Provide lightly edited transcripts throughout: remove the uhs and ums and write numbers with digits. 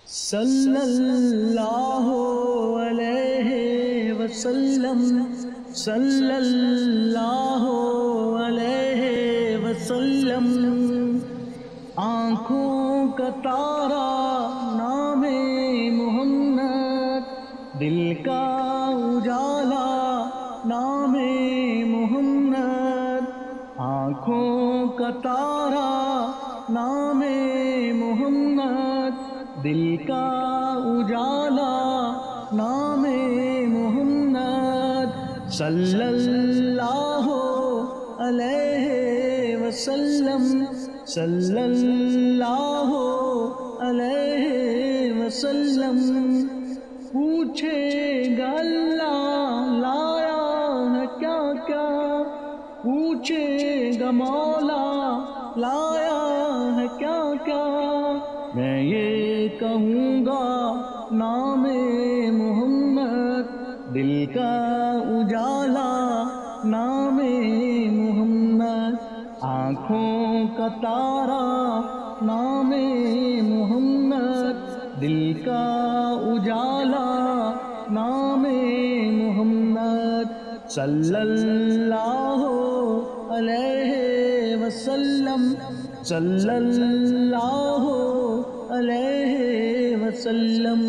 صلی اللہ علیہ وسلم، صلی اللہ علیہ وسلم۔ آنکھوں کا تارا نام محمد، دل کا اجالا نام محمد۔ آنکھوں کا تارا نام محمد، دل کا اجالا نام محمد۔ صلی اللہ علیہ وسلم، صلی اللہ علیہ وسلم۔ پوچھے گا اللہ لایا ہے کیا کیا، پوچھے گا مولا لایا ہے کیا کیا۔ میں یہ کہوں گا نام محمد، دل کا اجالا نام محمد۔ آنکھوں کا تارا نام محمد، دل کا اجالا نام محمد۔ صلی اللہ علیہ وسلم، صلی اللہ علیہ وسلم۔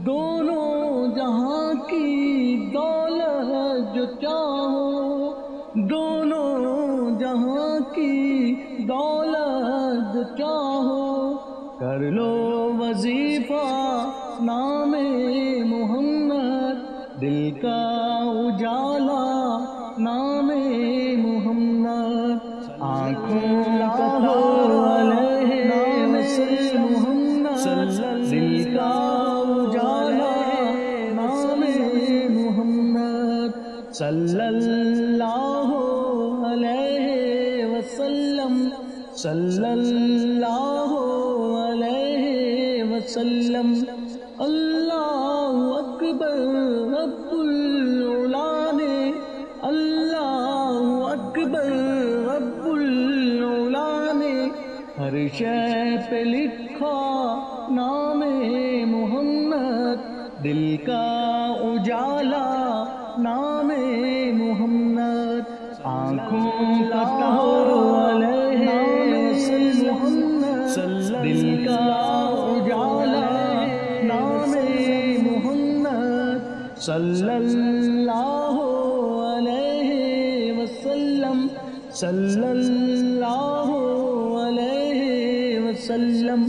دونوں جہاں کی دولت جو چاہو، دونوں جہاں کی دولت جو چاہو، کر لو وظیفہ نام محمد، دل کا اجالا نام محمد۔ آنکھوں کا تارا نام محمد، دل کا اجالا نام محمد۔ صلی اللہ علیہ وسلم، صلی اللہ علیہ وسلم۔ اللہ اکبر رب العلا نے، اللہ اکبر رب العلا نے، ہر شے پہ لکھا نام محمد، دل کا اجالا نام محمد۔ آنکھوں کا تارا نام محمد، دل کا اجالا نام محمد۔ صلی اللہ علیہ وسلم، صلی اللہ علیہ وسلم۔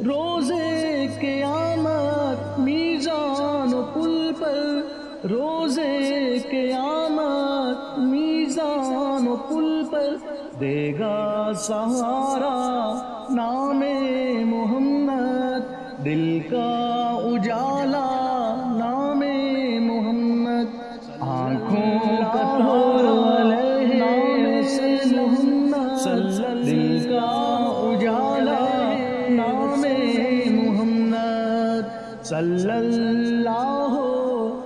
روزے قیامت میزان و پل پر، روزے قیامت میزان و پل پر، دے گا سہارا نام محمد، دل کا اجالا نام محمد۔ آنکھوں کا تارا نام محمد، دل کا اجالا نام محمد۔ صلی اللہ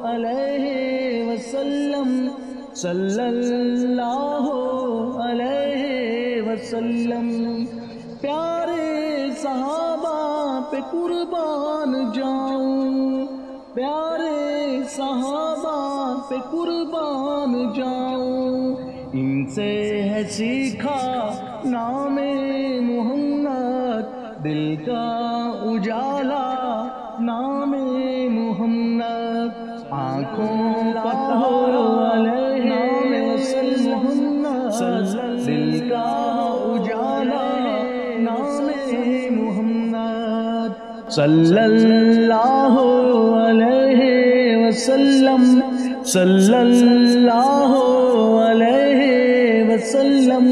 علیہ وسلم، صلی اللہ علیہ وسلم۔ پیارے صحابہ پہ قربان جاؤں، پیارے صحابہ پہ قربان جاؤں، ان سے ہے سیکھا نام محمد، دل کا اجالا نام محمد۔ آنکھوں کا تارا نام محمد، دل کا اجالا نام محمد۔ صلی اللہ علیہ وسلم، صلی اللہ علیہ وسلم۔